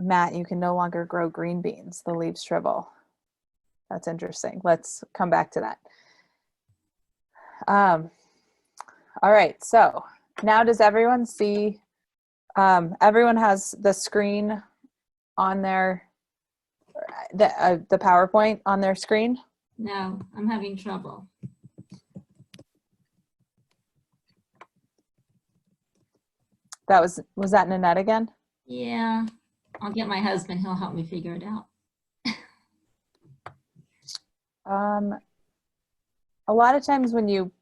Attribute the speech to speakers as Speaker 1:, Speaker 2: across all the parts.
Speaker 1: Matt, you can no longer grow green beans. The leaves shrivel. That's interesting. Let's come back to that. All right, so now does everyone see, everyone has the screen on their, the PowerPoint on their screen?
Speaker 2: No, I'm having trouble.
Speaker 1: That was that Nanette again?
Speaker 2: Yeah, I'll get my husband. He'll help me figure it out.
Speaker 1: A lot of times when you,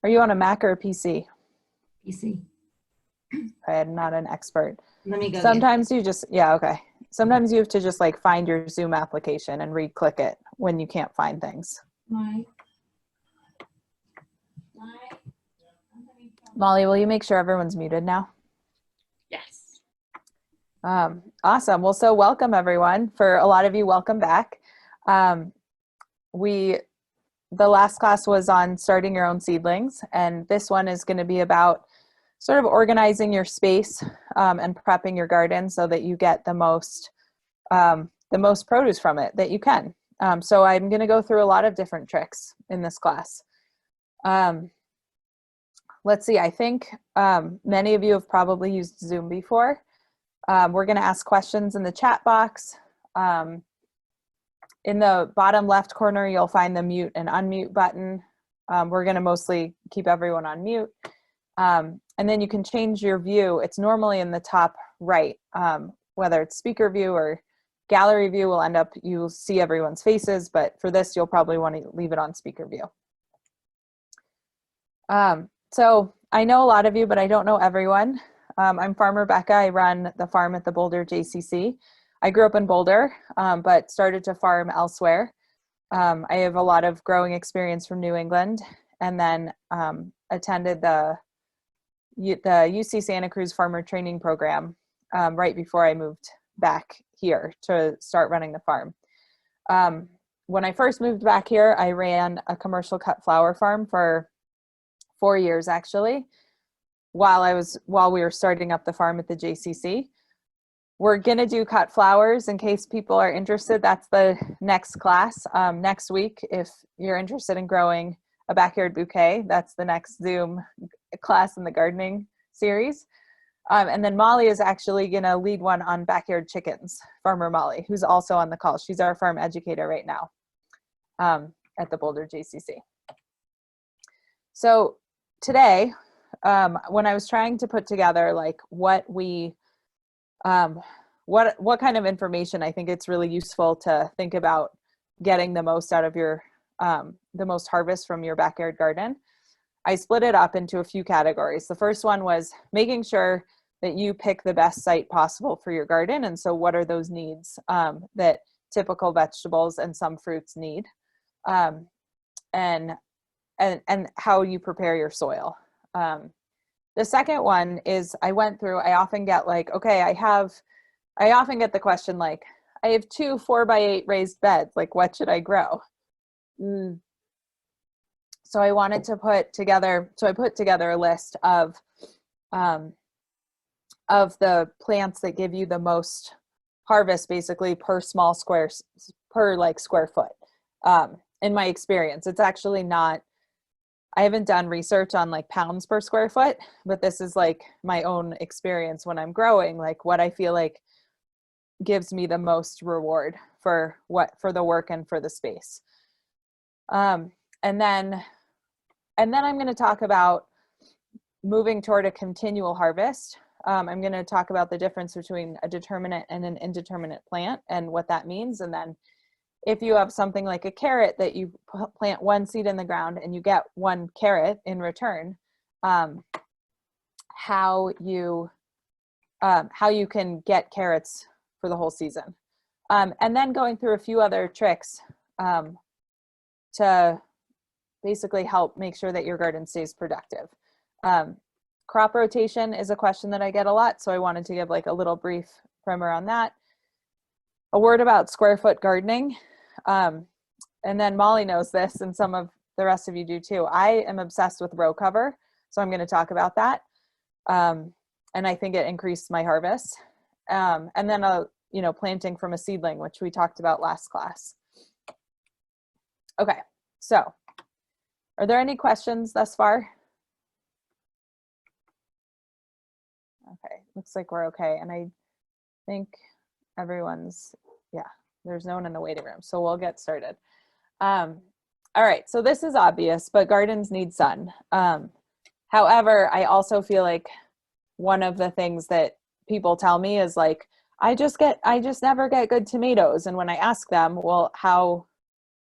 Speaker 1: are you on a Mac or a PC?
Speaker 2: PC.
Speaker 1: I'm not an expert.
Speaker 2: Let me go.
Speaker 1: Sometimes you just, yeah, okay. Sometimes you have to just like find your Zoom application and re-click it when you can't find things.
Speaker 2: Right.
Speaker 1: Molly, will you make sure everyone's muted now?
Speaker 2: Yes.
Speaker 1: Awesome. Well, so welcome everyone. For a lot of you, welcome back. The last class was on starting your own seedlings, and this one is going to be about sort of organizing your space and prepping your garden so that you get the most produce from it that you can. So I'm going to go through a lot of different tricks in this class. Let's see, I think many of you have probably used Zoom before. We're going to ask questions in the chat box. In the bottom left corner, you'll find the mute and unmute button. We're going to mostly keep everyone on mute. And then you can change your view. It's normally in the top right, whether it's speaker view or gallery view will end up, you'll see everyone's faces, but for this, you'll probably want to leave it on speaker view. So I know a lot of you, but I don't know everyone. I'm Farmer Becca. I run the farm at the Boulder JCC. I grew up in Boulder, but started to farm elsewhere. I have a lot of growing experience from New England, and then attended the UC Santa Cruz Farmer Training Program right before I moved back here to start running the farm. When I first moved back here, I ran a commercial cut flower farm for 4 years actually, while we were starting up the farm at the JCC. We're gonna do cut flowers in case people are interested. That's the next class next week. If you're interested in growing a backyard bouquet, that's the next Zoom class in the gardening series. And then Molly is actually gonna lead one on backyard chickens, Farmer Molly, who's also on the call. She's our farm educator right now at the Boulder JCC. So today, when I was trying to put together like what kind of information, I think it's really useful to think about getting the most out of your, the most harvest from your backyard garden. I split it up into a few categories. The first one was making sure that you pick the best site possible for your garden. And so what are those needs that typical vegetables and some fruits need? And how you prepare your soil. The second one is I often get like, okay, I often get the question like, I have 2 4x8 raised beds, like what should I grow? So I wanted to put together, I put together a list of the plants that give you the most harvest basically per small square, per like square foot. In my experience, it's actually not, I haven't done research on like pounds per square foot, but this is like my own experience when I'm growing, like what I feel like gives me the most reward for the work and for the space. And then I'm going to talk about moving toward a continual harvest. I'm going to talk about the difference between a determinate and an indeterminate plant and what that means. And then if you have something like a carrot that you plant 1 seed in the ground and you get 1 carrot in return, how you can get carrots for the whole season. And then going through a few other tricks to basically help make sure that your garden stays productive. Crop rotation is a question that I get a lot, so I wanted to give like a little brief primer on that. A word about square foot gardening. And then Molly knows this, and some of the rest of you do too. I am obsessed with row cover, so I'm going to talk about that. And I think it increased my harvest. And then planting from a seedling, which we talked about last class. Okay, so are there any questions thus far? Okay, looks like we're okay. And I think everyone's, yeah, there's no one in the waiting room, so we'll get started. All right, so this is obvious, but gardens need sun. However, I also feel like one of the things that people tell me is like, I just never get good tomatoes. And when I ask them, well, how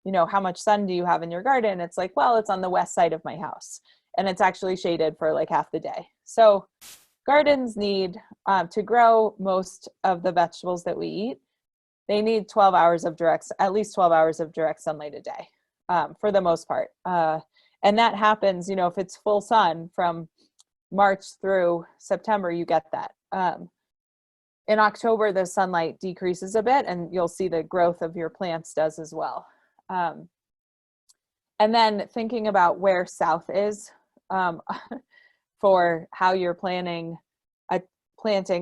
Speaker 1: much sun do you have in your garden? It's like, well, it's on the west side of my house and it's actually shaded for like half the day. So gardens need, to grow most of the vegetables that we eat, they need 12 hours of at least 12 hours of direct sunlight a day, for the most part. And that happens, if it's full sun from March through September, you get that. In October, the sunlight decreases a bit and you'll see the growth of your plants does as well. And then thinking about where south is, for how you're planting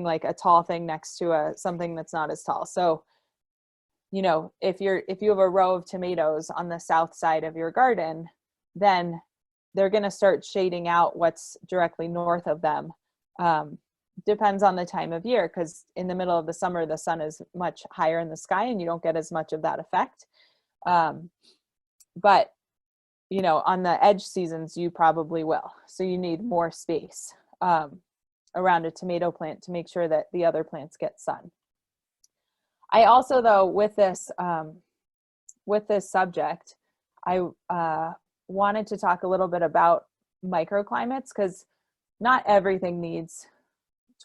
Speaker 1: like a tall thing next to something that's not as tall. So, if you have a row of tomatoes on the south side of your garden, then they're going to start shading out what's directly north of them. Depends on the time of year, because in the middle of the summer, the sun is much higher in the sky and you don't get as much of that effect. But, on the edge seasons, you probably will. So you need more space around a tomato plant to make sure that the other plants get sun. I also, though, with this subject, I wanted to talk a little bit about microclimates, because not everything needs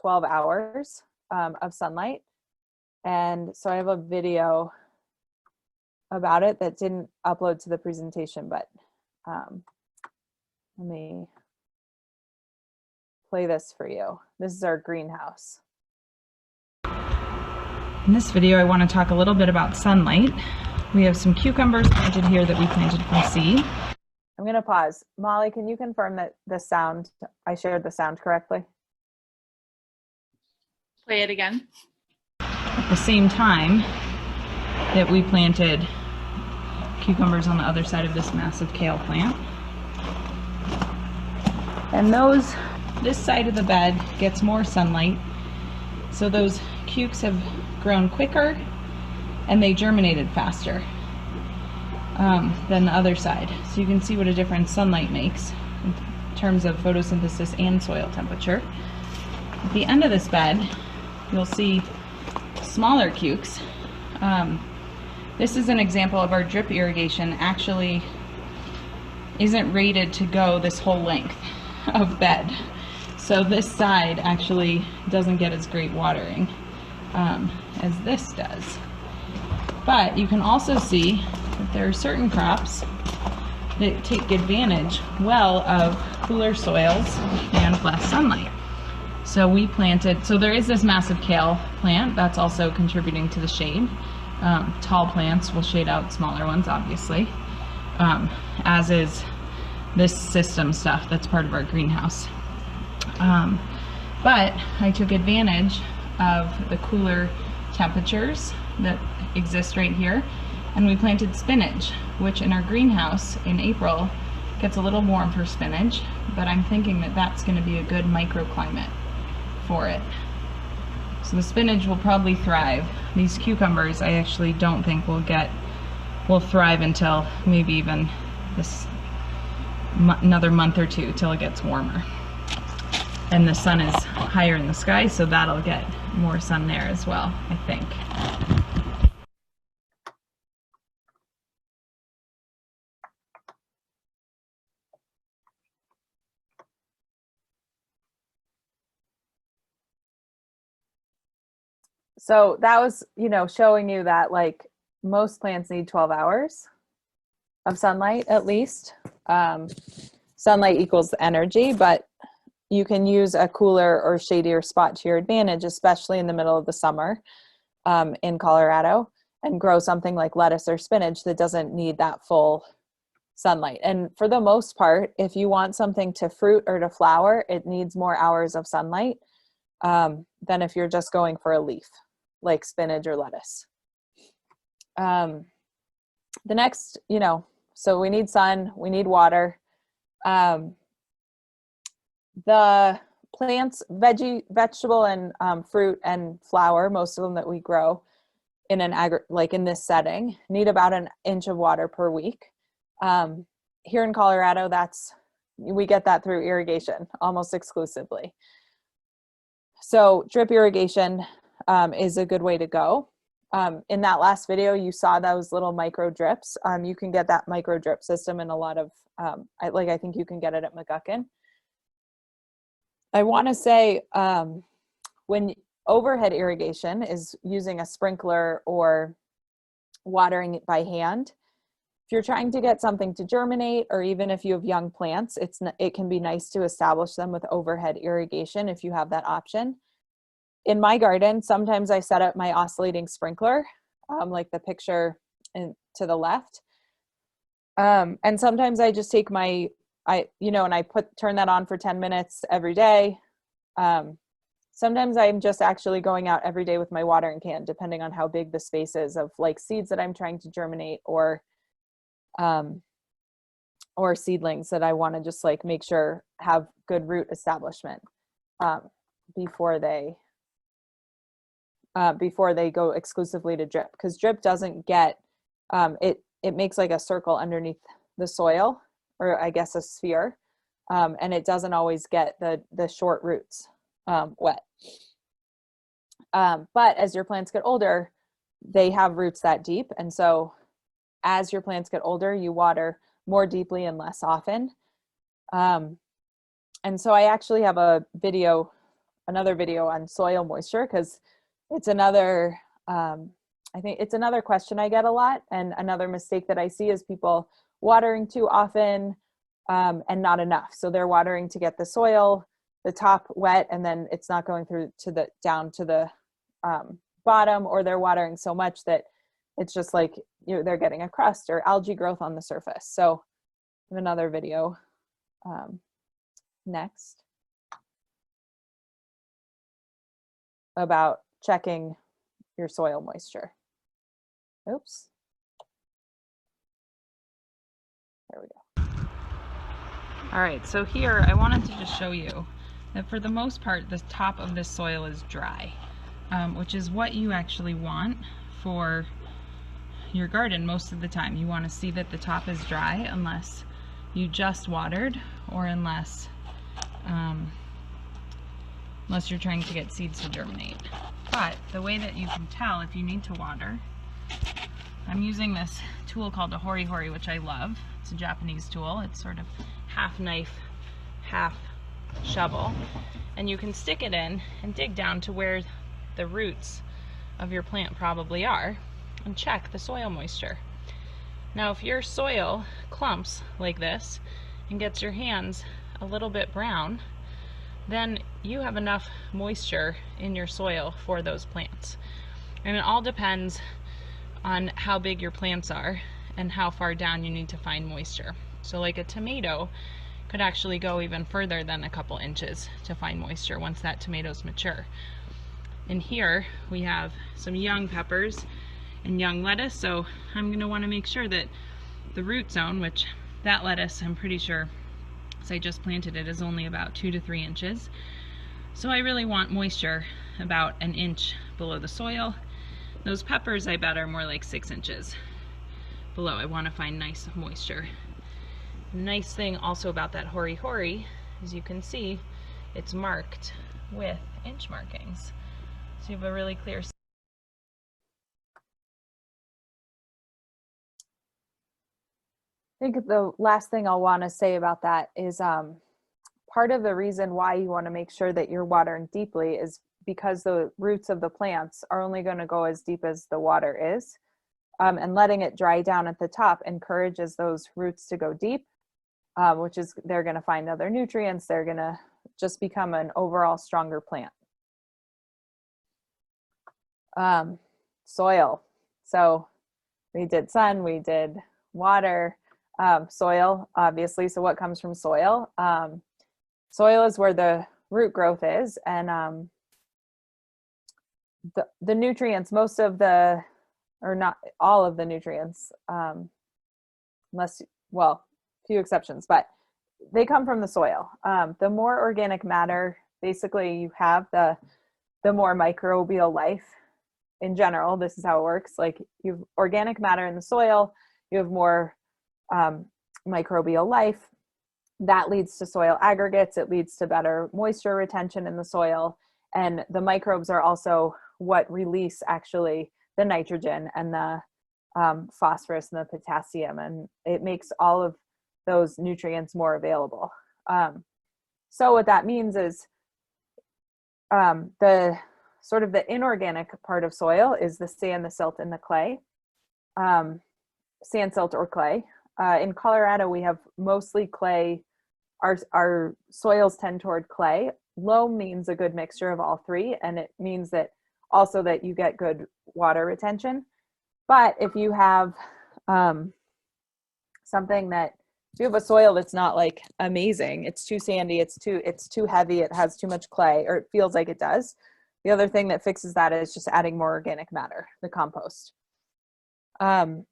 Speaker 1: 12 hours of sunlight. And so I have a video about it that didn't upload to the presentation, but let me play this for you. This is our greenhouse.
Speaker 3: In this video, I want to talk a little bit about sunlight. We have some cucumbers planted here that we planted from seed.
Speaker 1: I'm going to pause. Molly, can you confirm that I shared the sound correctly?
Speaker 4: Play it again.
Speaker 3: At the same time that we planted cucumbers on the other side of this massive kale plant. And this side of the bed gets more sunlight. So those cukes have grown quicker and they germinated faster than the other side. So you can see what a difference sunlight makes in terms of photosynthesis and soil temperature. At the end of this bed, you'll see smaller cukes. This is an example of our drip irrigation actually isn't rated to go this whole length of bed. So this side actually doesn't get as great watering as this does. But you can also see that there are certain crops that take advantage well of cooler soils and less sunlight. So we planted, so there is this massive kale plant that's also contributing to the shade. Tall plants will shade out smaller ones, obviously, as is this system stuff that's part of our greenhouse. But I took advantage of the cooler temperatures that exist right here, and we planted spinach, which in our greenhouse in April gets a little warm for spinach, but I'm thinking that that's going to be a good microclimate for it. So the spinach will probably thrive. These cucumbers I actually don't think will thrive until maybe even another month or two till it gets warmer. And the sun is higher in the sky, so that'll get more sun there as well, I think.
Speaker 1: So that was, showing you that like most plants need 12 hours of sunlight at least. Sunlight equals energy, but you can use a cooler or shadier spot to your advantage, especially in the middle of the summer in Colorado, and grow something like lettuce or spinach that doesn't need that full sunlight. And for the most part, if you want something to fruit or to flower, it needs more hours of sunlight. than if you're just going for a leaf, like spinach or lettuce. The next, so we need sun, we need water. The plants, vegetable and fruit and flower, most of them that we grow in in this setting, need about an inch of water per week. Here in Colorado, we get that through irrigation almost exclusively. So drip irrigation is a good way to go. In that last video, you saw those little micro drips. You can get that micro drip system in a lot of, I think you can get it at McGuckin. I want to say when overhead irrigation is using a sprinkler or watering it by hand, if you're trying to get something to germinate, or even if you have young plants, it can be nice to establish them with overhead irrigation if you have that option. In my garden, sometimes I set up my oscillating sprinkler, like the picture to the left. And sometimes I just take and I turn that on for 10 minutes every day. Sometimes I'm just actually going out every day with my watering can, depending on how big the space is of like seeds that I'm trying to germinate, or seedlings that I want to just like make sure have good root establishment before they go exclusively to drip, because drip doesn't get it makes like a circle underneath the soil, or I guess a sphere, and it doesn't always get the short roots wet. But as your plants get older, they have roots that deep, and so as your plants get older, you water more deeply and less often. And so I actually have another video on soil moisture, because it's another, I think it's another question I get a lot, and another mistake that I see is people watering too often and not enough. So they're watering to get the soil, the top wet, and then it's not going through down to the bottom, or they're watering so much that it's just like they're getting a crust or algae growth on the surface. So I have another video next about checking your soil moisture. Oops. There we go.
Speaker 3: All right, so here I wanted to just show you that for the most part, the top of this soil is dry, which is what you actually want for your garden most of the time. You want to see that the top is dry, unless you just watered, or unless you're trying to get seeds to germinate. But the way that you can tell if you need to water, I'm using this tool called a hori hori, which I love. It's a Japanese tool. It's sort of half knife, half shovel, and you can stick it in and dig down to where the roots of your plant probably are, and check the soil moisture. Now if your soil clumps like this and gets your hands a little bit brown, then you have enough moisture in your soil for those plants. And it all depends on how big your plants are and how far down you need to find moisture. So like a tomato could actually go even further than a couple inches to find moisture once that tomato's mature. And here we have some young peppers and young lettuce, so I'm going to want to make sure that the root zone, which that lettuce I'm pretty sure, as I just planted it, is only about 2 to 3 inches. So I really want moisture about an inch below the soil. Those peppers I bet are more like 6 inches below. I want to find nice moisture. Nice thing also about that hori hori, as you can see, it's marked with inch markings. So you have a really clear.
Speaker 1: I think the last thing I'll want to say about that is part of the reason why you want to make sure that you're watering deeply is because the roots of the plants are only going to go as deep as the water is. And letting it dry down at the top encourages those roots to go deep, which is they're going to find other nutrients. They're going to just become an overall stronger plant. Soil. So we did sun, we did water, soil, obviously. So what comes from soil? Soil is where the root growth is. And the nutrients, most of the, or not all of the nutrients, unless, well, few exceptions, but they come from the soil. The more organic matter, basically you have, the more microbial life in general. This is how it works. Like, you have organic matter in the soil, you have more microbial life. That leads to soil aggregates. It leads to better moisture retention in the soil. And the microbes are also what release actually the nitrogen and the phosphorus and the potassium. And it makes all of those nutrients more available. So what that means is the sort of the inorganic part of soil is the sand, the silt, and the clay. Sand, silt, or clay. In Colorado, we have mostly clay. Our soils tend toward clay. Loam means a good mixture of all three, and it means that also that you get good water retention. But if you have something that, if you have a soil that's not like amazing, it's too sandy, it's too heavy, it has too much clay, or it feels like it does, the other thing that fixes that is just adding more organic matter, the compost. And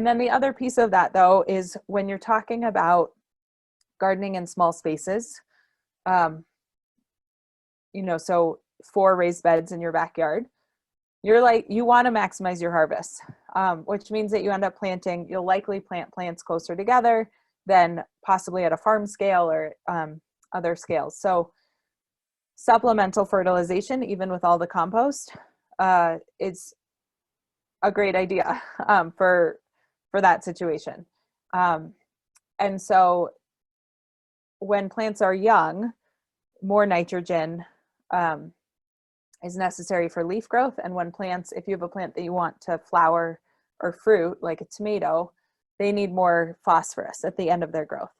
Speaker 1: then the other piece of that, though, is when you're talking about gardening in small spaces, you know, so 4 raised beds in your backyard, you want to maximize your harvest, which means that you end up planting, you'll likely plant plants closer together than possibly at a farm scale or other scales. So supplemental fertilization, even with all the compost, is a great idea for that situation. And so when plants are young, more nitrogen is necessary for leaf growth. And when plants, if you have a plant that you want to flower or fruit, like a tomato, they need more phosphorus at the end of their growth.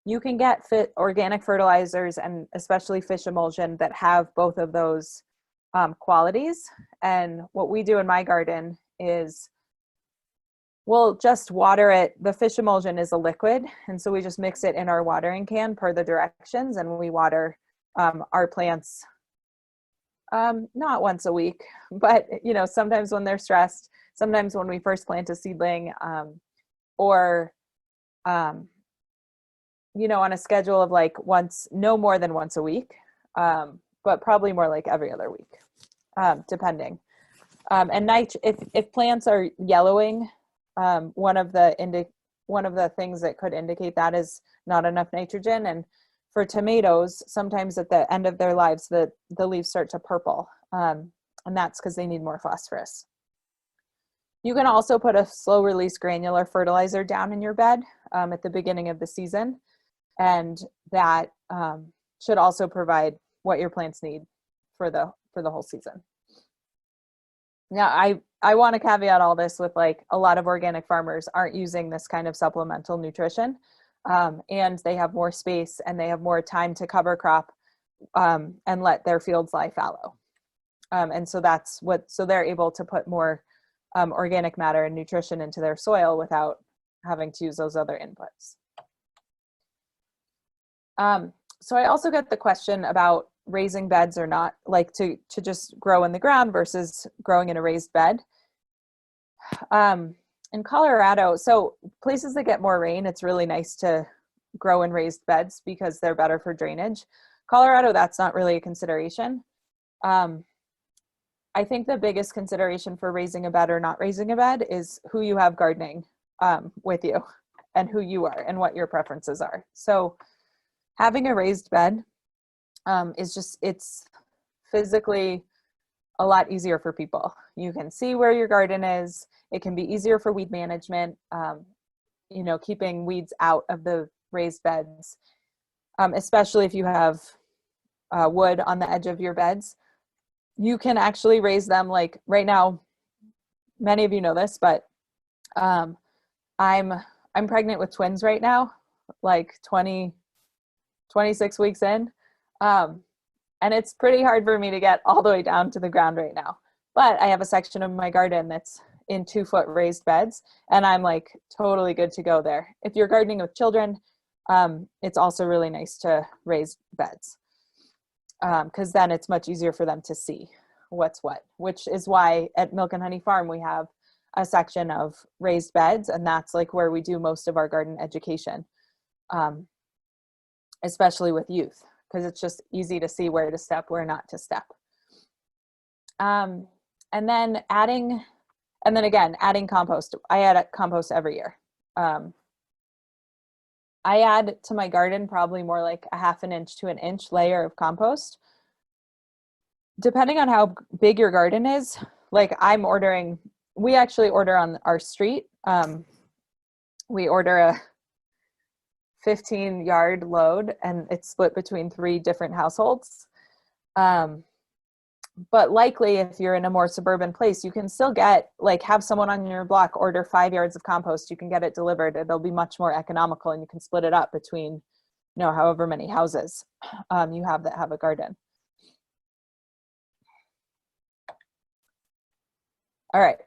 Speaker 1: You can get organic fertilizers, and especially fish emulsion, that have both of those qualities. And what we do in my garden is we'll just water it. The fish emulsion is a liquid, and so we just mix it in our watering can per the directions, and we water our plants not once a week, but you know, sometimes when they're stressed, sometimes when we first plant a seedling, or you know, on a schedule of like no more than once a week, but probably more like every other week, depending. And if plants are yellowing, one of the things that could indicate that is not enough nitrogen. And for tomatoes, sometimes at the end of their lives, the leaves start to purple, and that's because they need more phosphorus. You can also put a slow release granular fertilizer down in your bed at the beginning of the season, and that should also provide what your plants need for the whole season. Now, I want to caveat all this with, like, a lot of organic farmers aren't using this kind of supplemental nutrition, and they have more space and they have more time to cover crop and let their fields lie fallow. And so so they're able to put more organic matter and nutrition into their soil without having to use those other inputs. So I also get the question about raising beds or not, like to just grow in the ground versus growing in a raised bed. In Colorado, so places that get more rain, it's really nice to grow in raised beds because they're better for drainage. Colorado, that's not really a consideration. I think the biggest consideration for raising a bed or not raising a bed is who you have gardening with you and who you are and what your preferences are. So having a raised bed it's physically a lot easier for people. You can see where your garden is. It can be easier for weed management, you know, keeping weeds out of the raised beds, especially if you have wood on the edge of your beds. You can actually raise them, like right now, many of you know this, but I'm pregnant with twins right now, like 26 weeks in. And it's pretty hard for me to get all the way down to the ground right now. But I have a section of my garden that's in 2-foot raised beds, and I'm like totally good to go there. If you're gardening with children, it's also really nice to raise beds. because then it's much easier for them to see what's what, which is why at Milk and Honey Farm we have a section of raised beds, and that's like where we do most of our garden education, especially with youth, because it's just easy to see where to step, where not to step. And then adding compost. I add compost every year. I add to my garden probably more like a ½ inch to an inch layer of compost. Depending on how big your garden is, like we actually order on our street. We order a 15-yard load, and it's split between 3 different households. But likely if you're in a more suburban place, you can still have someone on your block order 5 yards of compost. You can get it delivered. It'll be much more economical, and you can split it up between, however many houses you have that have a garden. All right.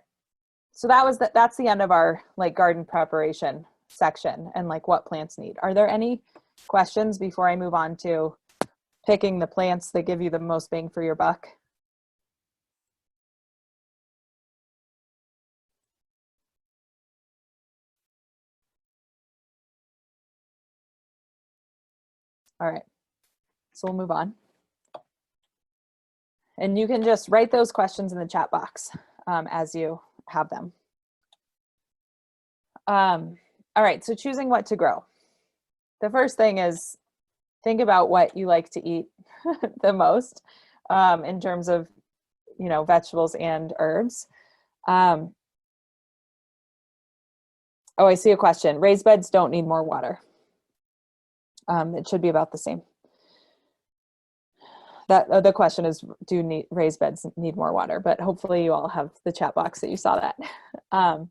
Speaker 1: So that's the end of our garden preparation section and what plants need. Are there any questions before I move on to picking the plants that give you the most bang for your buck? All right, so we'll move on. And you can just write those questions in the chat box as you have them. All right, so choosing what to grow. The first thing is think about what you like to eat the most in terms of, vegetables and herbs. Oh, I see a question. Raised beds don't need more water. It should be about the same. The question is, do raised beds need more water? But hopefully you all have the chat box that you saw that. All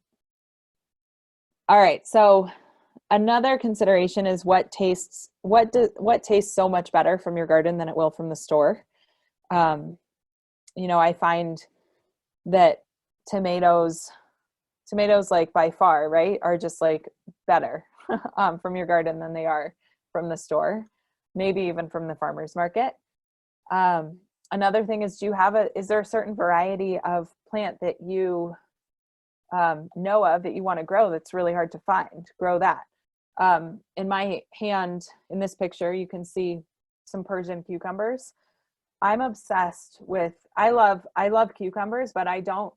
Speaker 1: right, so another consideration is what tastes so much better from your garden than it will from the store. I find that tomatoes by far, right, are just better from your garden than they are from the store, maybe even from the farmer's market. Another thing is, is there a certain variety of plant that you know of that you want to grow that's really hard to find? Grow that. In my hand, in this picture, you can see some Persian cucumbers. I'm obsessed with, I love cucumbers, but I don't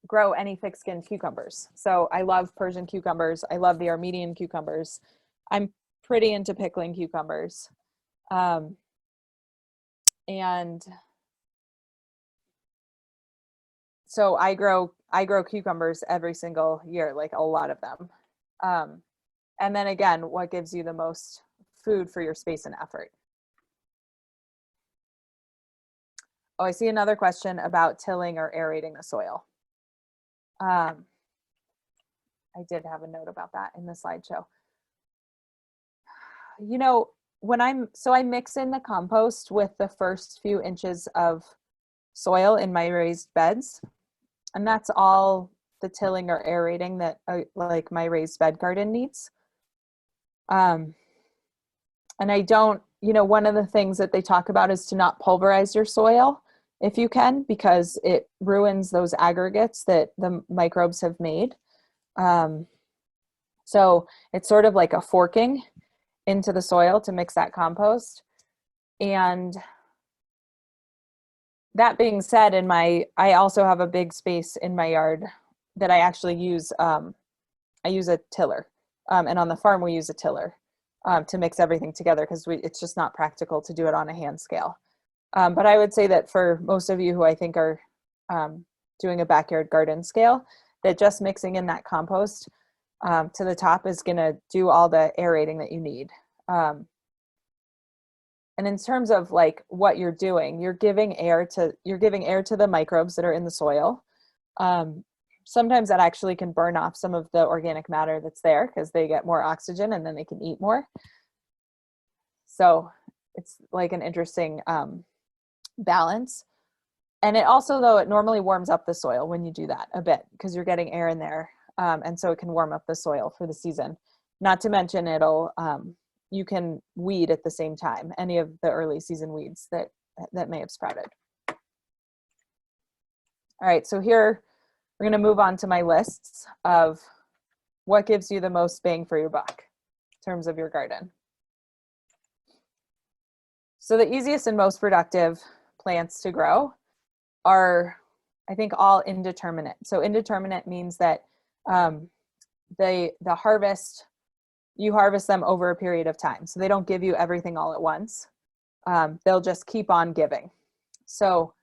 Speaker 1: grow any thick-skinned cucumbers. So I love Persian cucumbers. I love the Armenian cucumbers. I'm pretty into pickling cucumbers. And so I grow cucumbers every single year, a lot of them. And then again, what gives you the most food for your space and effort? Oh, I see another question about tilling or aerating the soil. I did have a note about that in the slideshow. I mix in the compost with the first few inches of soil in my raised beds, and that's all the tilling or aerating that my raised bed garden needs. And I don't, one of the things that they talk about is to not pulverize your soil if you can, because it ruins those aggregates that the microbes have made. So it's sort of like a forking into the soil to mix that compost. And that being said, I also have a big space in my yard that I actually use. I use a tiller, and on the farm we use a tiller to mix everything together, because it's just not practical to do it on a hand scale. But I would say that for most of you who I think are doing a backyard garden scale, that just mixing in that compost to the top is going to do all the aerating that you need. And in terms of what you're doing, you're giving air to the microbes that are in the soil. Sometimes that actually can burn off some of the organic matter that's there, because they get more oxygen and then they can eat more. So it's an interesting balance. And it also, though, it normally warms up the soil when you do that a bit, because you're getting air in there. And so it can warm up the soil for the season. Not to mention it'll you can weed at the same time, any of the early season weeds that may have sprouted. All right, so here we're going to move on to my lists of what gives you the most bang for your buck in terms of your garden. So the easiest and most productive plants to grow are, I think, all indeterminate. So indeterminate means that the harvest, you harvest them over a period of time. So they don't give you everything all at once. They'll just keep on giving. So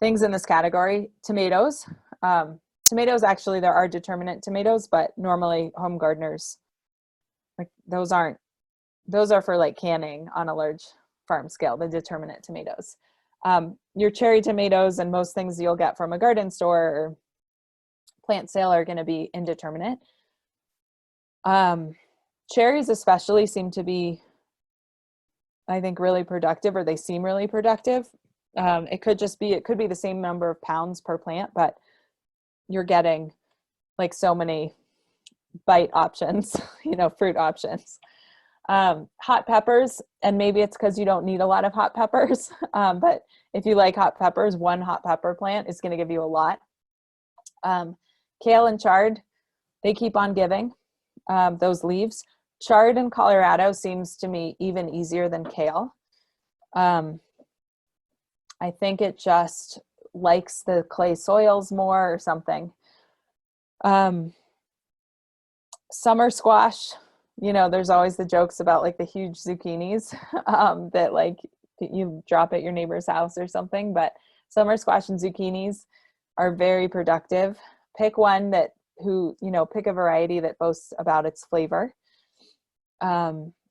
Speaker 1: things in this category: tomatoes. Tomatoes, actually, there are determinate tomatoes, but normally home gardeners, like those are for like canning on a large farm scale, the determinate tomatoes. Your cherry tomatoes and most things you'll get from a garden store or plant sale are going to be indeterminate. Cherries especially seem to be, I think, really productive, or they seem really productive. It could be the same number of pounds per plant, but you're getting like so many bite options, fruit options. Hot peppers, and maybe it's because you don't need a lot of hot peppers, but if you like hot peppers, one hot pepper plant is going to give you a lot. Kale and chard, they keep on giving those leaves. Chard in Colorado seems to me even easier than kale. I think it just likes the clay soils more or something. Summer squash, there's always the jokes about like the huge zucchinis that like you drop at your neighbor's house or something, but summer squash and zucchinis are very productive. Pick one pick a variety that boasts about its flavor,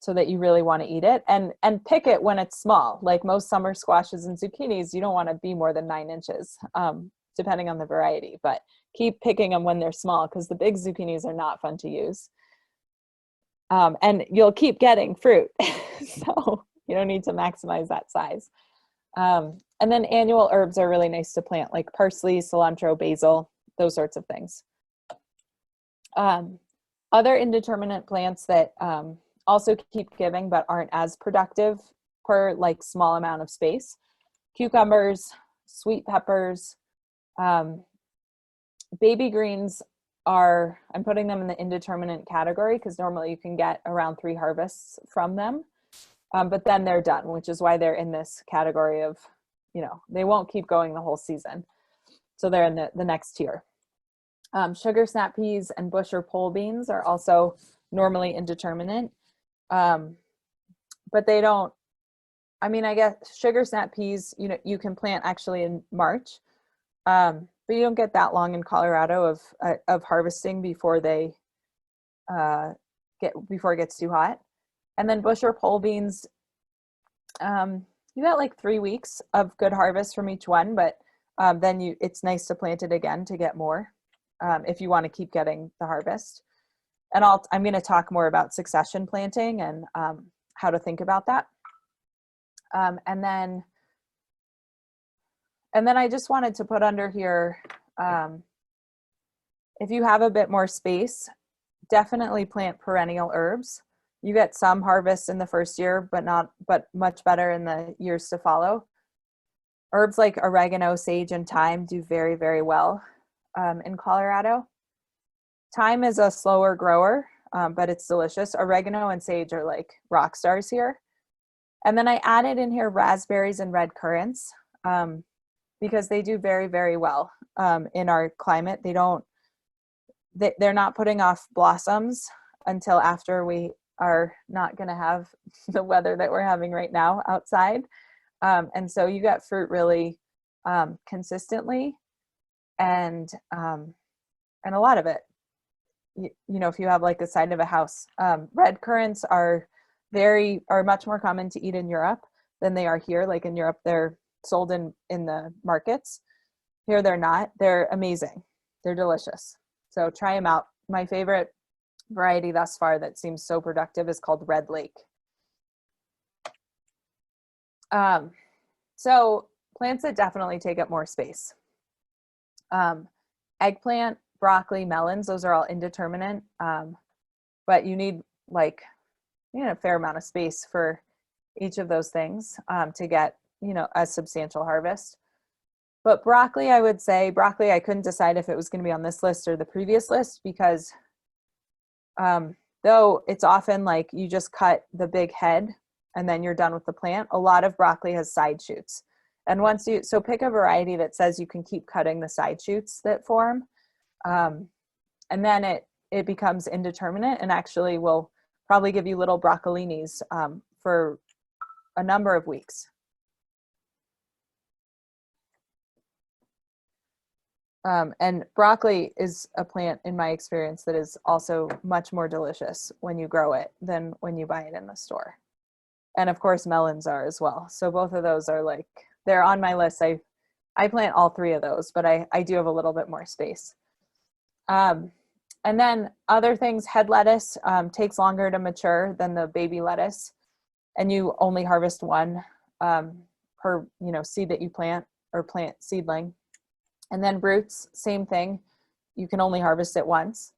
Speaker 1: so that you really want to eat it, and pick it when it's small. Like most summer squashes and zucchinis, you don't want to be more than 9 inches, depending on the variety, but keep picking them when they're small, because the big zucchinis are not fun to use. And you'll keep getting fruit, so you don't need to maximize that size. And then annual herbs are really nice to plant, like parsley, cilantro, basil, those sorts of things. Other indeterminate plants that also keep giving but aren't as productive per like small amount of space: cucumbers, sweet peppers, baby greens are, I'm putting them in the indeterminate category because normally you can get around 3 harvests from them, but then they're done, which is why they're in this category of, they won't keep going the whole season. So they're in the next tier. Sugar snap peas and bush or pole beans are also normally indeterminate, but they don't, I guess sugar snap peas, you can plant actually in March, but you don't get that long in Colorado of harvesting before they before it gets too hot. And then bush or pole beans, you got like 3 weeks of good harvest from each one, but then it's nice to plant it again to get more, if you want to keep getting the harvest. And I'm going to talk more about succession planting and how to think about that. And then I just wanted to put under here, if you have a bit more space, definitely plant perennial herbs. You get some harvest in the first year, but much better in the years to follow. Herbs like oregano, sage, and thyme do very, very well in Colorado. Thyme is a slower grower, but it's delicious. Oregano and sage are like rock stars here. And then I added in here raspberries and red currants, because they do very, very well in our climate. They're not putting off blossoms until after we are not going to have the weather that we're having right now outside. And so you get fruit really consistently, and a lot of it, if you have like the side of a house. Red currants are much more common to eat in Europe than they are here. Like in Europe, they're sold in the markets. Here they're not. They're amazing. They're delicious. So try them out. My favorite variety thus far that seems so productive is called Red Lake. So plants that definitely take up more space. Eggplant, broccoli, melons, those are all indeterminate. But you need like a fair amount of space for each of those things to get, a substantial harvest. But broccoli, I would say, I couldn't decide if it was going to be on this list or the previous list, because though it's often like you just cut the big head and then you're done with the plant, a lot of broccoli has side shoots. And so pick a variety that says you can keep cutting the side shoots that form. And then it becomes indeterminate and actually will probably give you little broccolinis for a number of weeks. And broccoli is a plant, in my experience, that is also much more delicious when you grow it than when you buy it in the store. And of course, melons are as well. So both of those are like, they're on my list. I plant all three of those, but I do have a little bit more space. And then other things, head lettuce takes longer to mature than the baby lettuce. And you only harvest one per seed that you plant, or plant seedling. And then roots, same thing. You can only harvest it once.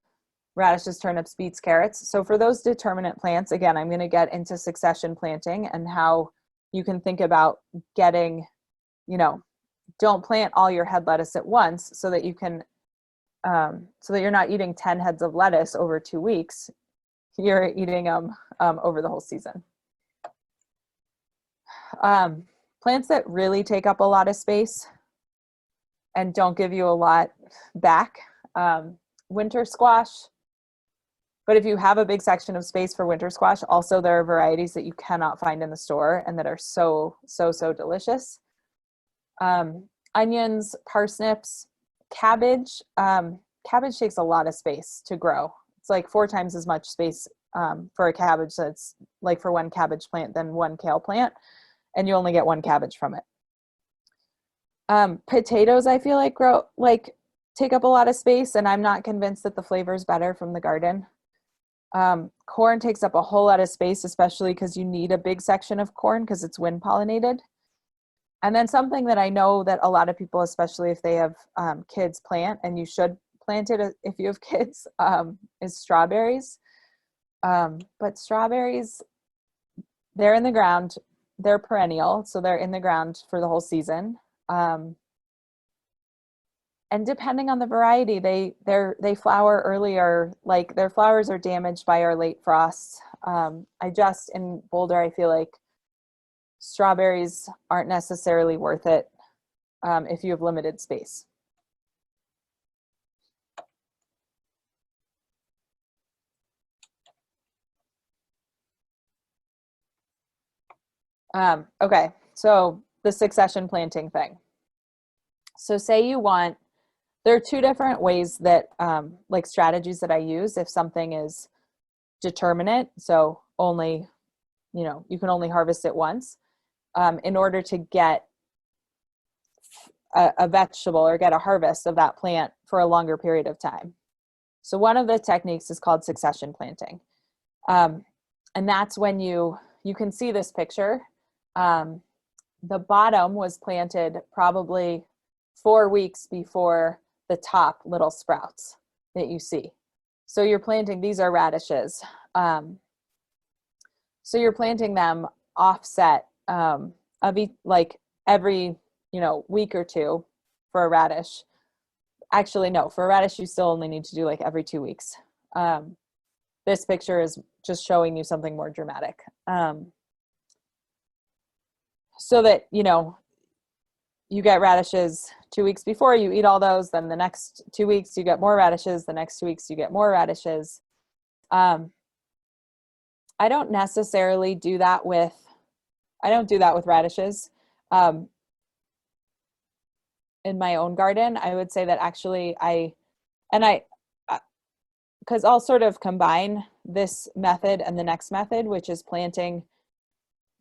Speaker 1: Radishes, turnips, beets, carrots. So for those determinate plants, again, I'm going to get into succession planting and how you can think about getting, don't plant all your head lettuce at once, so that you can, so that you're not eating 10 heads of lettuce over 2 weeks. You're eating them over the whole season. Plants that really take up a lot of space and don't give you a lot back. Winter squash. But if you have a big section of space for winter squash, also there are varieties that you cannot find in the store and that are so delicious. Onions, parsnips, cabbage. Cabbage takes a lot of space to grow. It's like 4 times as much space for a cabbage that's like for one cabbage plant than one kale plant, and you only get one cabbage from it. Potatoes, I feel like take up a lot of space, and I'm not convinced that the flavor is better from the garden. Corn takes up a whole lot of space, especially because you need a big section of corn because it's wind pollinated. And then something that I know that a lot of people, especially if they have kids, plant, and you should plant it if you have kids, is strawberries. But strawberries, they're in the ground. They're perennial, so they're in the ground for the whole season. And depending on the variety, they flower earlier. Like their flowers are damaged by our late frosts. In Boulder, I feel like strawberries aren't necessarily worth it if you have limited space. Okay, so the succession planting thing. So say you want, there are 2 different ways that, like strategies that I use if something is determinate, so only, you can only harvest it once, in order to get a vegetable or get a harvest of that plant for a longer period of time. So one of the techniques is called succession planting. And that's when you can see this picture. The bottom was planted probably 4 weeks before the top little sprouts that you see. So you're planting, these are radishes. So you're planting them offset like every, week or 2 for a radish. Actually, no, for a radish, you still only need to do like every 2 weeks. This picture is just showing you something more dramatic. So that, you get radishes 2 weeks before, you eat all those, then the next 2 weeks you get more radishes, the next 2 weeks you get more radishes. I don't necessarily do that with, radishes. In my own garden, I would say that actually because I'll sort of combine this method and the next method, which is planting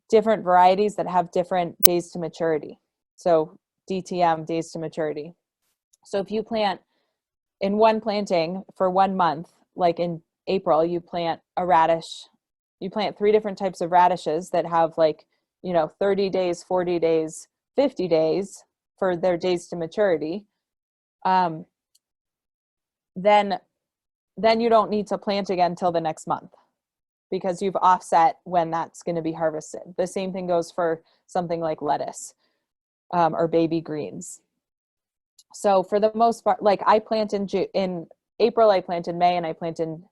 Speaker 1: different varieties that have different days to maturity. So DTM, days to maturity. So if you plant in one planting for 1 month, like in April, you plant a radish, you plant 3 different types of radishes that have 30 days, 40 days, 50 days for their days to maturity. Then you don't need to plant again till the next month. because you've offset when that's going to be harvested. The same thing goes for something like lettuce or baby greens. So for the most part, like I plant in April, I plant in May, and I plant in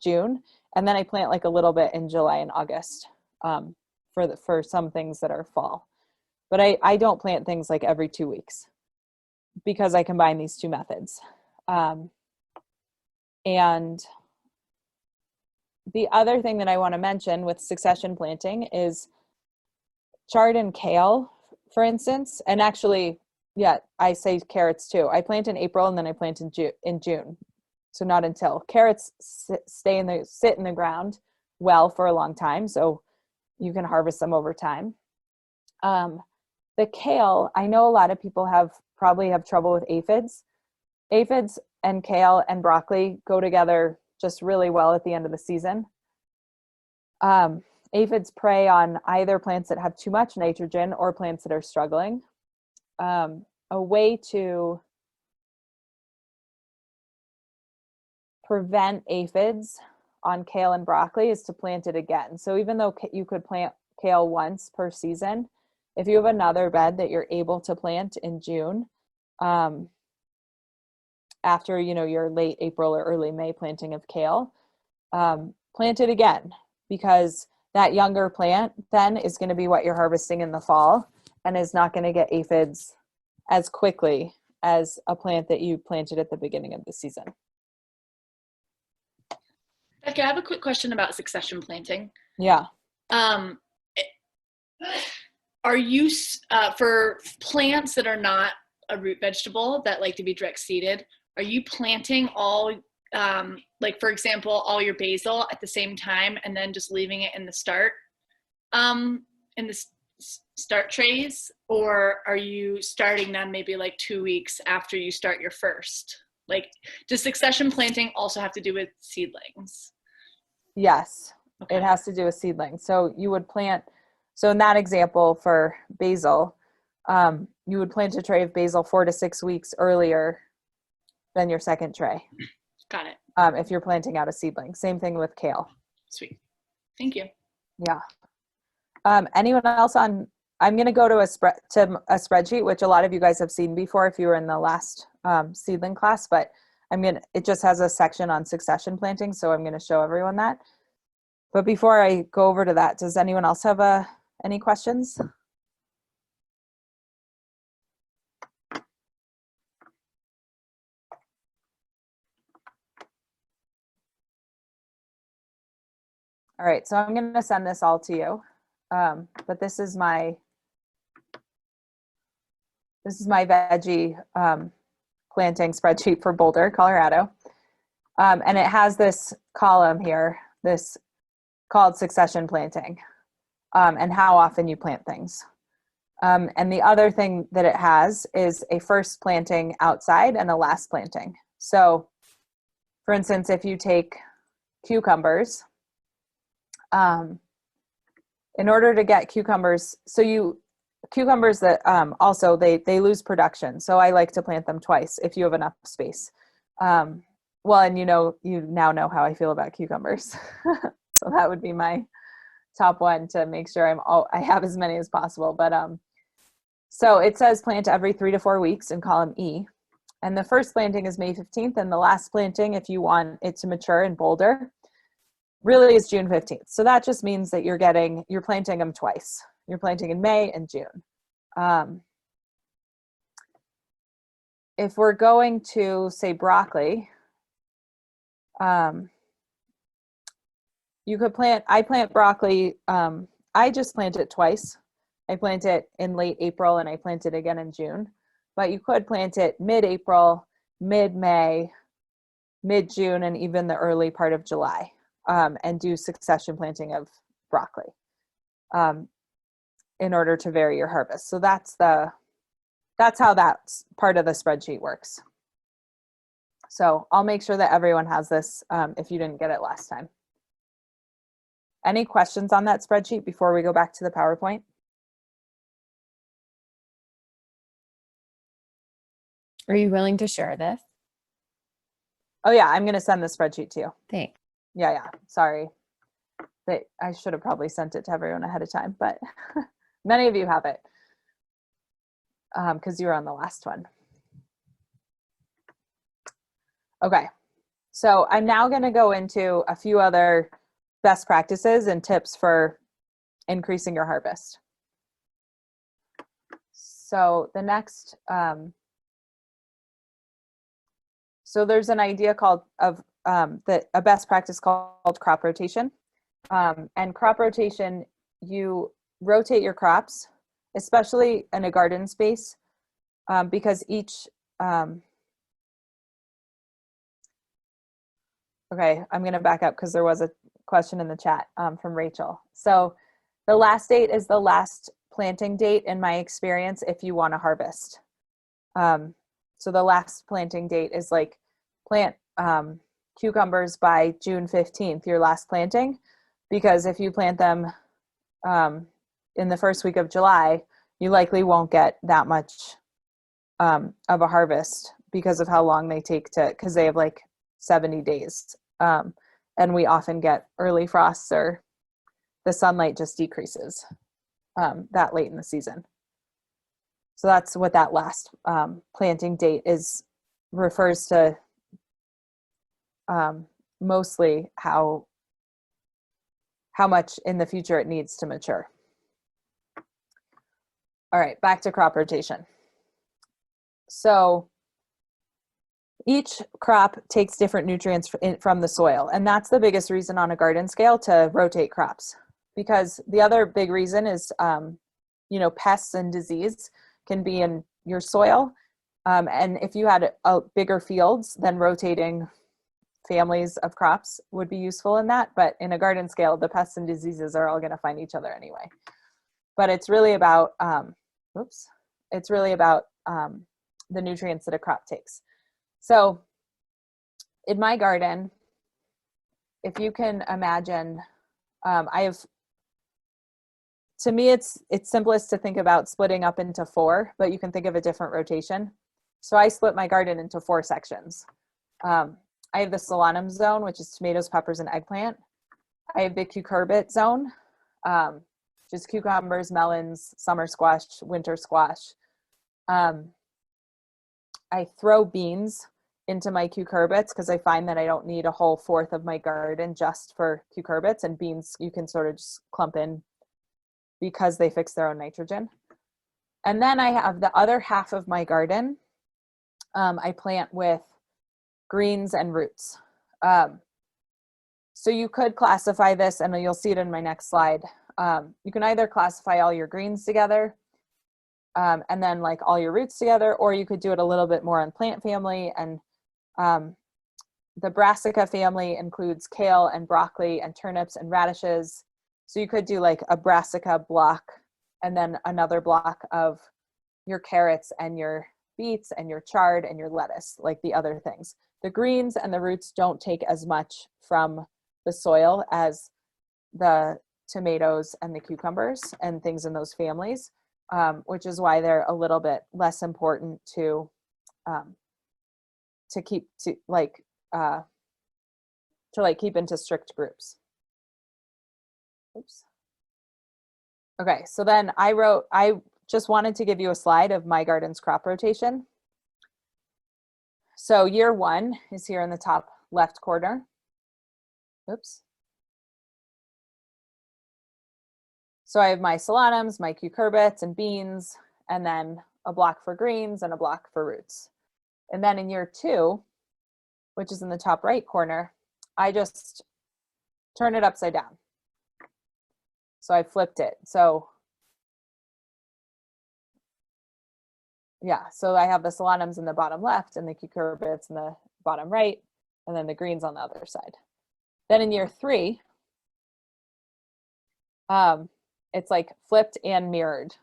Speaker 1: June, and then I plant like a little bit in July and August for some things that are fall. But I don't plant things like every 2 weeks because I combine these two methods. And the other thing that I want to mention with succession planting is chard and kale, for instance, and actually, yeah, I say carrots too. I plant in April and then I plant in June. So not until. Carrots sit in the ground well for a long time, so you can harvest them over time. The kale, I know a lot of people probably have trouble with aphids. Aphids and kale and broccoli go together just really well at the end of the season. Aphids prey on either plants that have too much nitrogen or plants that are struggling. A way to prevent aphids on kale and broccoli is to plant it again. So even though you could plant kale once per season, if you have another bed that you're able to plant in June, after your late April or early May planting of kale, plant it again, because that younger plant then is going to be what you're harvesting in the fall and is not going to get aphids as quickly as a plant that you planted at the beginning of the season.
Speaker 4: Becca, I have a quick question about succession planting.
Speaker 1: Yeah.
Speaker 4: Are you, for plants that are not a root vegetable that like to be direct seeded, are you planting all, like for example, all your basil at the same time and then just leaving it in the start trays? Or are you starting them maybe like 2 weeks after you start your first? Like, does succession planting also have to do with seedlings?
Speaker 1: Yes,
Speaker 4: Okay.
Speaker 1: it has to do with seedlings. So you would plant, so in that example for basil, you would plant a tray of basil 4 to 6 weeks earlier than your second tray.
Speaker 4: Got it.
Speaker 1: If you're planting out a seedling. Same thing with kale.
Speaker 4: Sweet. Thank you.
Speaker 1: Yeah. Anyone else on, I'm going to go to a spreadsheet, which a lot of you guys have seen before if you were in the last seedling class, but it just has a section on succession planting, so I'm going to show everyone that. But before I go over to that, does anyone else have any questions? All right, so I'm going to send this all to you, but this is my veggie planting spreadsheet for Boulder, Colorado, and it has this column here, this called succession planting, and how often you plant things. And the other thing that it has is a first planting outside and a last planting. So, for instance, if you take cucumbers, in order to get cucumbers, cucumbers that also they lose production. So I like to plant them twice if you have enough space. Well, and you now know how I feel about cucumbers. So that would be my top one to make sure I have as many as possible. But so it says plant every 3 to 4 weeks in column E. And the first planting is May 15th, and the last planting, if you want it to mature in Boulder, really is June 15th. So that just means that you're planting them twice. You're planting in May and June. If we're going to say broccoli, you could I plant broccoli. I just plant it twice. I plant it in late April and I plant it again in June, but you could plant it mid-April, mid-May, mid-June, and even the early part of July, and do succession planting of broccoli in order to vary your harvest. So that's how that part of the spreadsheet works. So I'll make sure that everyone has this if you didn't get it last time. Any questions on that spreadsheet before we go back to the PowerPoint?
Speaker 5: Are you willing to share this?
Speaker 1: Oh yeah, I'm going to send the spreadsheet to you.
Speaker 5: Thanks.
Speaker 1: Yeah, sorry. I should have probably sent it to everyone ahead of time, but many of you have it because you were on the last one. Okay, so I'm now going to go into a few other best practices and tips for increasing your harvest. So the next, so there's an idea called a best practice called crop rotation. And crop rotation, you rotate your crops, especially in a garden space, because each, okay, I'm going to back up because there was a question in the chat from Rachel. So the last date is the last planting date in my experience if you want to harvest. So the last planting date is like plant cucumbers by June 15th, your last planting, because if you plant them in the first week of July, you likely won't get that much of a harvest because of how long they take to, because they have like 70 days. And we often get early frosts or the sunlight just decreases that late in the season. So that's what that last planting date refers to, mostly how much in the future it needs to mature. All right, back to crop rotation. So each crop takes different nutrients from the soil, and that's the biggest reason on a garden scale to rotate crops. Because the other big reason is, pests and disease can be in your soil. And if you had bigger fields, then rotating families of crops would be useful in that. But in a garden scale, the pests and diseases are all going to find each other anyway. But it's really about, it's really about the nutrients that a crop takes. So in my garden, if you can imagine, to me, it's simplest to think about splitting up into 4, but you can think of a different rotation. So I split my garden into 4 sections. I have the solanum zone, which is tomatoes, peppers, and eggplant. I have the cucurbit zone, just cucumbers, melons, summer squash, winter squash. I throw beans into my cucurbits because I find that I don't need a whole 1/4 of my garden just for cucurbits, and beans you can sort of just clump in because they fix their own nitrogen. And then I have the other half of my garden I plant with greens and roots. So you could classify this, and you'll see it in my next slide. You can either classify all your greens together and then like all your roots together, or you could do it a little bit more on plant family. And the brassica family includes kale and broccoli and turnips and radishes. So you could do like a brassica block and then another block of your carrots and your beets and your chard and your lettuce, like the other things. The greens and the roots don't take as much from the soil as the tomatoes and the cucumbers and things in those families, which is why they're a little bit less important to keep keep into strict groups. Oops. Okay, so then I just wanted to give you a slide of my garden's crop rotation. So year 1 is here in the top left corner. Oops. So I have my solanums, my cucurbits and beans, and then a block for greens and a block for roots. And then in year 2, which is in the top right corner, I just turn it upside down. So I flipped it. So yeah, so I have the solanums in the bottom left and the cucurbits in the bottom right, and then the greens on the other side. Then in year 3, it's like flipped and mirrored.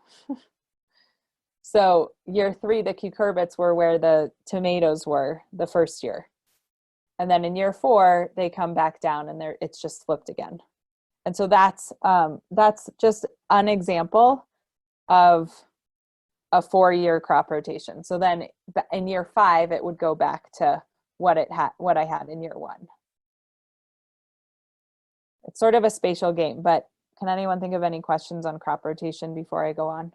Speaker 1: So year 3, the cucurbits were where the tomatoes were the first year. And then in year 4, they come back down and it's just flipped again. And so that's just an example of a 4-year crop rotation. So then in year 5, it would go back to what I had in year 1. It's sort of a spatial game, but can anyone think of any questions on crop rotation before I go on?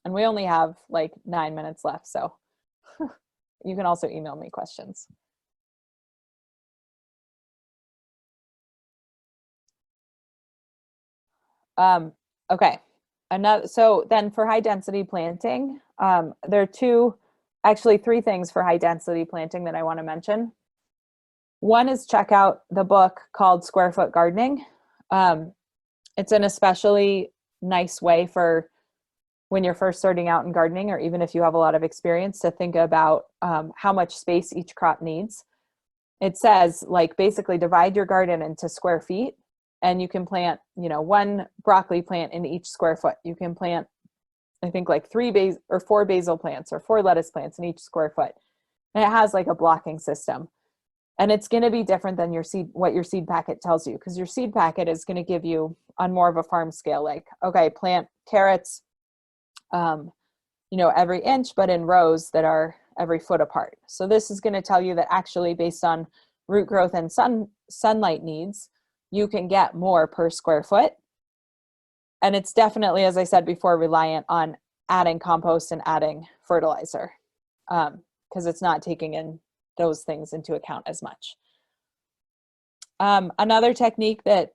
Speaker 1: And we only have like 9 minutes left, so you can also email me questions. Okay, so then for high density planting, there are actually three things for high density planting that I want to mention. One is check out the book called Square Foot Gardening. It's an especially nice way for when you're first starting out in gardening, or even if you have a lot of experience, to think about how much space each crop needs. It says, like, basically divide your garden into square feet, and you can plant, one broccoli plant in each square foot. You can plant, I think, like 4 basil plants or 4 lettuce plants in each square foot. And it has like a blocking system. And it's going to be different than what your seed packet tells you, because your seed packet is going to give you on more of a farm scale, like, okay, plant carrots, every inch, but in rows that are every foot apart. So this is going to tell you that actually, based on root growth and sunlight needs, you can get more per square foot. And it's definitely, as I said before, reliant on adding compost and adding fertilizer, because it's not taking in those things into account as much. Another technique that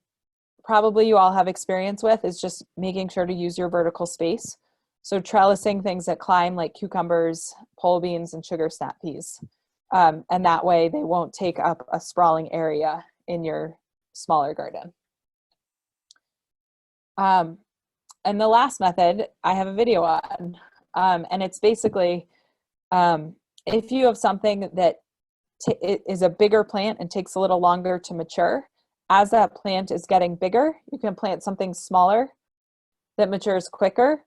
Speaker 1: probably you all have experience with is just making sure to use your vertical space. So trellising things that climb, like cucumbers, pole beans, and sugar snap peas. And that way they won't take up a sprawling area in your smaller garden. And the last method I have a video on, and it's basically, if you have something that is a bigger plant and takes a little longer to mature, as that plant is getting bigger, you can plant something smaller that matures quicker,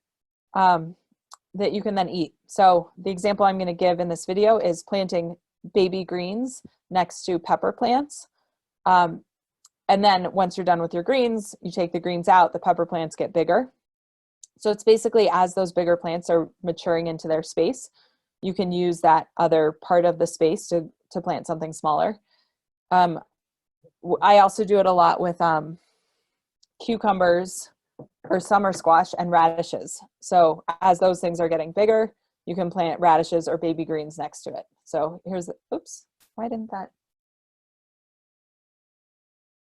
Speaker 1: that you can then eat. So the example I'm going to give in this video is planting baby greens next to pepper plants. And then once you're done with your greens, you take the greens out, the pepper plants get bigger. So it's basically, as those bigger plants are maturing into their space, you can use that other part of the space to plant something smaller. I also do it a lot with cucumbers or summer squash and radishes. So as those things are getting bigger, you can plant radishes or baby greens next to it. So here's oops, why didn't that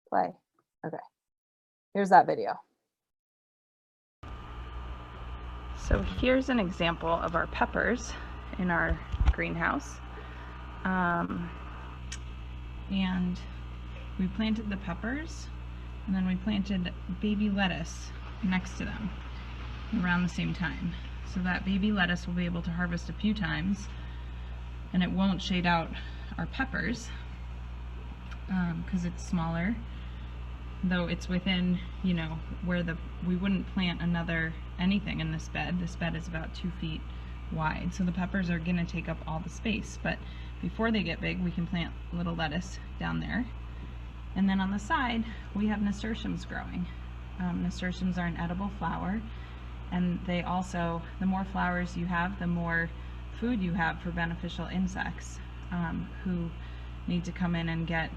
Speaker 1: play? Okay, here's that video.
Speaker 3: So here's an example of our peppers in our greenhouse. And we planted the peppers, and then we planted baby lettuce next to them around the same time. So that baby lettuce will be able to harvest a few times, and it won't shade out our peppers because it's smaller, though it's within, where we wouldn't plant anything in this bed. This bed is about 2 feet wide, so the peppers are going to take up all the space. But before they get big, we can plant little lettuce down there. And then on the side, we have nasturtiums growing. Nasturtiums are an edible flower, and they also, the more flowers you have, the more food you have for beneficial insects who need to come in and get,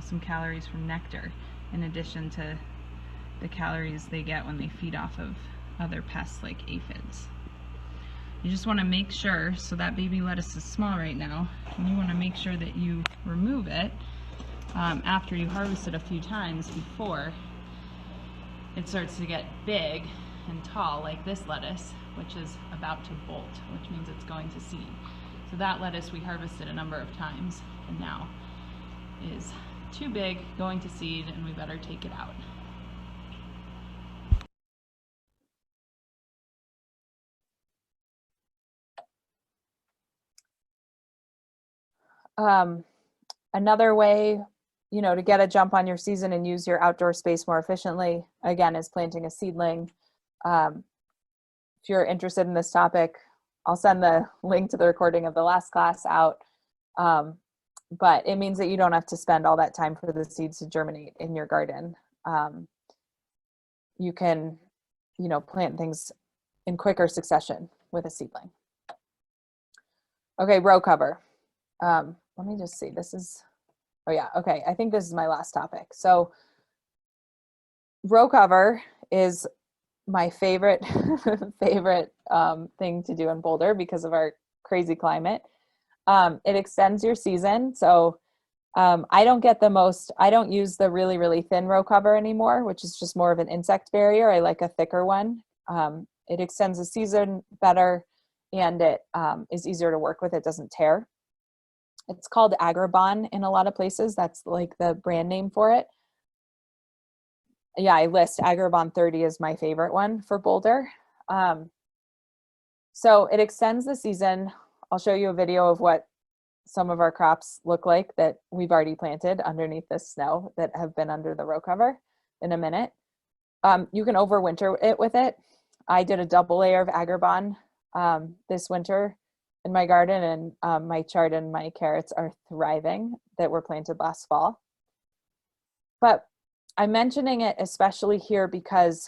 Speaker 3: some calories from nectar, in addition to the calories they get when they feed off of other pests like aphids. You just want to make sure, so that baby lettuce is small right now, and you want to make sure that you remove it after you harvest it a few times before it starts to get big and tall, like this lettuce, which is about to bolt, which means it's going to seed. So that lettuce we harvested a number of times, and now is too big, going to seed, and we better take it out.
Speaker 1: Another way, to get a jump on your season and use your outdoor space more efficiently, again, is planting a seedling. If you're interested in this topic, I'll send the link to the recording of the last class out. But it means that you don't have to spend all that time for the seeds to germinate in your garden. You can, plant things in quicker succession with a seedling. Okay, row cover. Let me just see, oh yeah, okay, I think this is my last topic. So row cover is my favorite favorite thing to do in Boulder because of our crazy climate. It extends your season. So I don't use the really, really thin row cover anymore, which is just more of an insect barrier. I like a thicker one. It extends the season better, and it is easier to work with. It doesn't tear. It's called Agrabon in a lot of places. That's like the brand name for it. Yeah, I list Agrabon 30 as my favorite one for Boulder. So it extends the season. I'll show you a video of what some of our crops look like that we've already planted underneath this snow that have been under the row cover in a minute. You can overwinter it with it. I did a double layer of Agrabon this winter in my garden, and my chard and my carrots are thriving that were planted last fall. But I'm mentioning it especially here because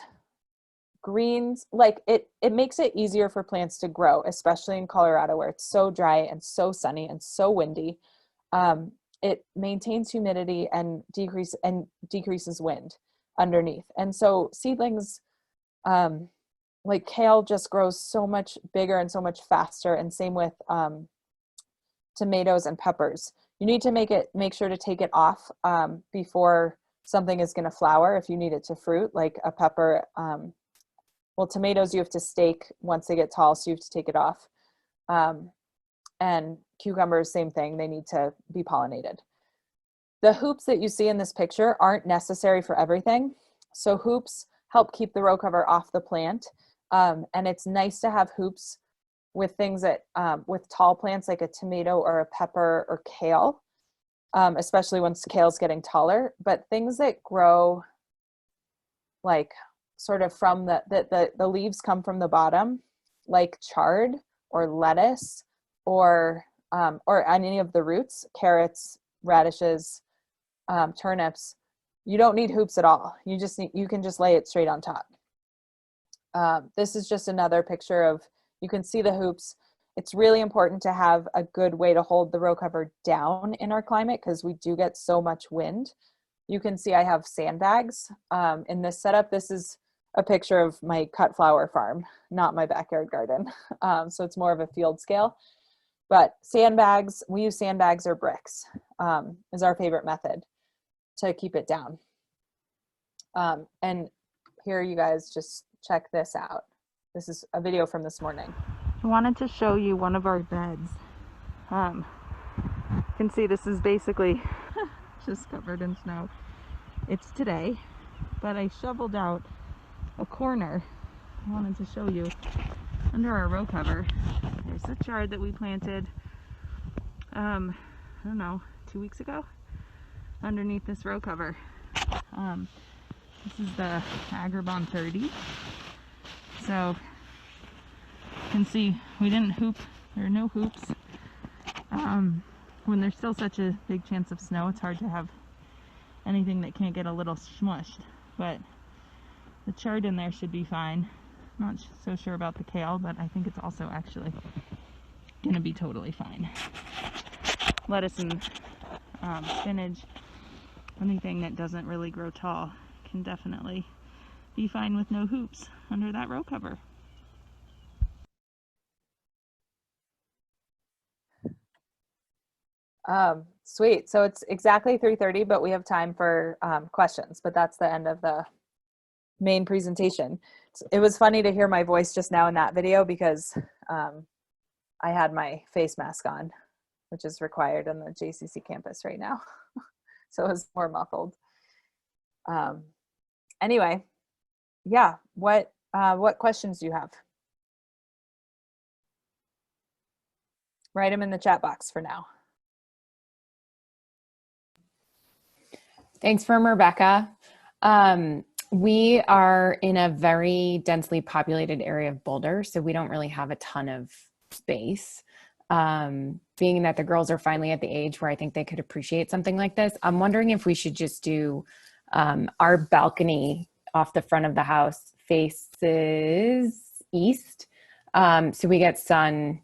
Speaker 1: greens, like it makes it easier for plants to grow, especially in Colorado where it's so dry and so sunny and so windy. It maintains humidity and decreases wind underneath. And so seedlings, like kale, just grows so much bigger and so much faster, and same with tomatoes and peppers. You need to make sure to take it off before something is going to flower if you need it to fruit, like a pepper. Well, tomatoes you have to stake once they get tall, so you have to take it off. And cucumbers, same thing, they need to be pollinated. The hoops that you see in this picture aren't necessary for everything. So hoops help keep the row cover off the plant. And it's nice to have hoops with things that, with tall plants like a tomato or a pepper or kale, especially once kale's getting taller. But things that grow like sort of from the leaves come from the bottom, like chard or lettuce or any of the roots, carrots, radishes, turnips, you don't need hoops at all. You can just lay it straight on top. This is just another picture of, you can see the hoops. It's really important to have a good way to hold the row cover down in our climate because we do get so much wind. You can see I have sandbags in this setup. This is a picture of my cut flower farm, not my backyard garden. So it's more of a field scale. But sandbags, we use sandbags or bricks is our favorite method to keep it down. And here, you guys, just check this out. This is a video from this morning.
Speaker 3: I wanted to show you one of our beds. You can see this is basically just covered in snow. It's today, but I shoveled out a corner. I wanted to show you under our row cover. There's a chard that we planted, I don't know, 2 weeks ago underneath this row cover. This is the Agrabon 30. So you can see we didn't hoop, there are no hoops. When there's still such a big chance of snow, it's hard to have anything that can't get a little smushed, but the chard in there should be fine. Not so sure about the kale, but I think it's also actually gonna be totally fine. Lettuce and spinach, anything that doesn't really grow tall, can definitely be fine with no hoops under that row cover.
Speaker 1: Sweet. So it's exactly 3:30, but we have time for questions, but that's the end of the main presentation. It was funny to hear my voice just now in that video because I had my face mask on, which is required on the JCC campus right now. So it was more muffled. Anyway, yeah, what questions do you have? Write them in the chat box for now.
Speaker 5: Thanks for Rebecca. We are in a very densely populated area of Boulder, so we don't really have a ton of space. Being that the girls are finally at the age where I think they could appreciate something like this, I'm wondering if we should just do our balcony off the front of the house faces east. So we get sun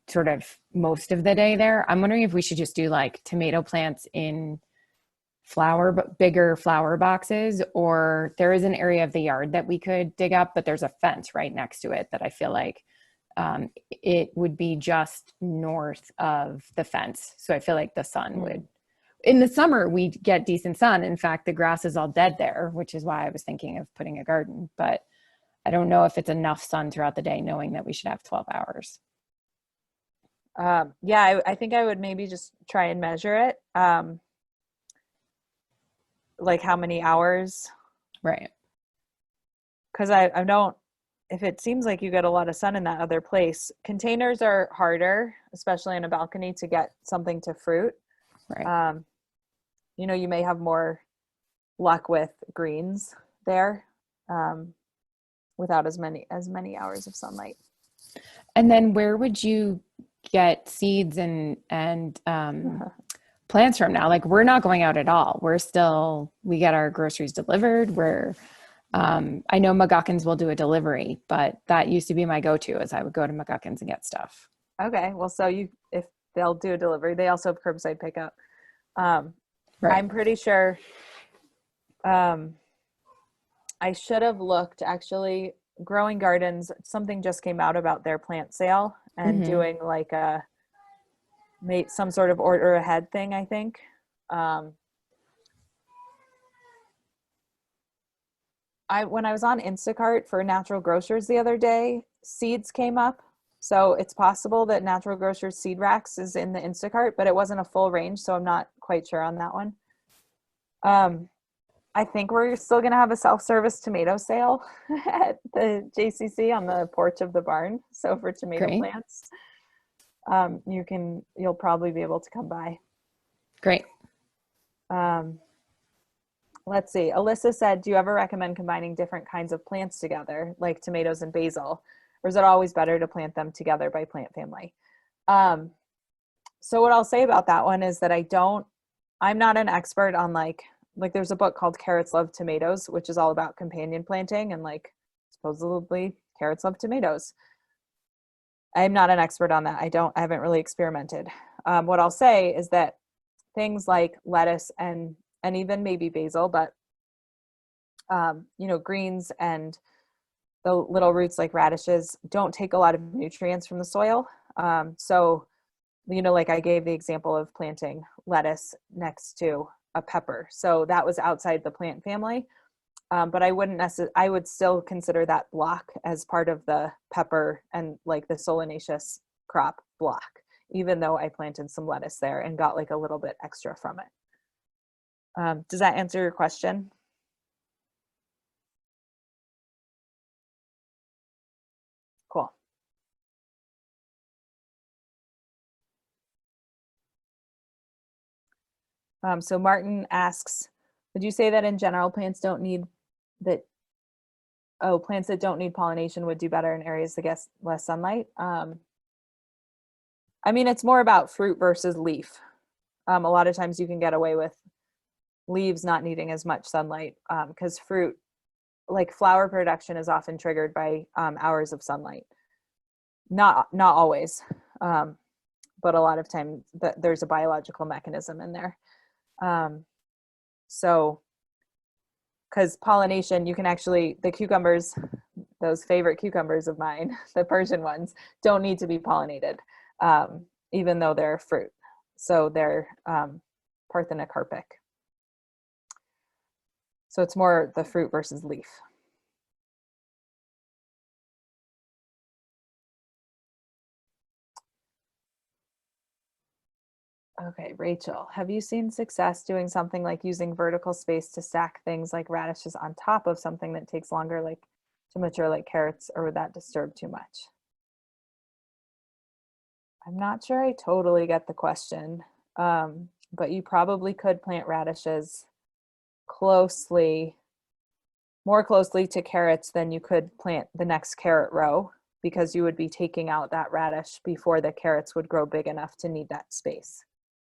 Speaker 5: sort of most of the day there. I'm wondering if we should just do like tomato plants in bigger flower boxes, or there is an area of the yard that we could dig up, but there's a fence right next to it that I feel like it would be just north of the fence. So I feel like the sun would, in the summer, we get decent sun. In fact, the grass is all dead there, which is why I was thinking of putting a garden, but I don't know if it's enough sun throughout the day, knowing that we should have 12 hours.
Speaker 1: Yeah, I think I would maybe just try and measure it. Like how many hours?
Speaker 5: Right.
Speaker 1: Because I don't, if it seems like you get a lot of sun in that other place, containers are harder, especially in a balcony, to get something to fruit.
Speaker 5: Right.
Speaker 1: You know, you may have more luck with greens there, without as many hours of sunlight.
Speaker 5: And then where would you get seeds and plants from now? Like, we're not going out at all. We get our groceries delivered. I know McGuckins will do a delivery, but that used to be my go-to, as I would go to McGuckins and get stuff.
Speaker 1: Okay, well, so if they'll do a delivery, they also have curbside pickup.
Speaker 5: Right.
Speaker 1: I'm pretty sure, I should have looked, actually. Growing Gardens, something just came out about their plant sale and doing like some sort of order ahead thing, I think. When I was on Instacart for Natural Grocers the other day, seeds came up. So it's possible that Natural Grocers Seed Racks is in the Instacart, but it wasn't a full range, so I'm not quite sure on that one. I think we're still going to have a self-service tomato sale at the JCC on the porch of the barn. So for tomato plants, you'll probably be able to come by.
Speaker 5: Great.
Speaker 1: Let's see. Alyssa said, do you ever recommend combining different kinds of plants together, like tomatoes and basil? Or is it always better to plant them together by plant family? So what I'll say about that one is that I'm not an expert on like there's a book called Carrots Love Tomatoes, which is all about companion planting, and like supposedly carrots love tomatoes. I'm not an expert on that. I haven't really experimented. What I'll say is that things like lettuce and even maybe basil, but greens and the little roots like radishes don't take a lot of nutrients from the soil. So, like I gave the example of planting lettuce next to a pepper. So that was outside the plant family. But I would still consider that block as part of the pepper and like the solanaceous crop block, even though I planted some lettuce there and got like a little bit extra from it. Does that answer your question? Cool. So Martin asks, would you say that in general plants that don't need pollination would do better in areas that get less sunlight? I mean, it's more about fruit versus leaf. A lot of times you can get away with leaves not needing as much sunlight because fruit, like flower production, is often triggered by hours of sunlight. Not always, but a lot of times there's a biological mechanism in there. So, because pollination, you can actually, the cucumbers, those favorite cucumbers of mine, the Persian ones, don't need to be pollinated, even though they're fruit. So they're parthenocarpic. So it's more the fruit versus leaf. Okay, Rachel, have you seen success doing something like using vertical space to stack things like radishes on top of something that takes longer to mature, like carrots, or would that disturb too much? I'm not sure I totally get the question, but you probably could plant radishes more closely to carrots than you could plant the next carrot row, because you would be taking out that radish before the carrots would grow big enough to need that space.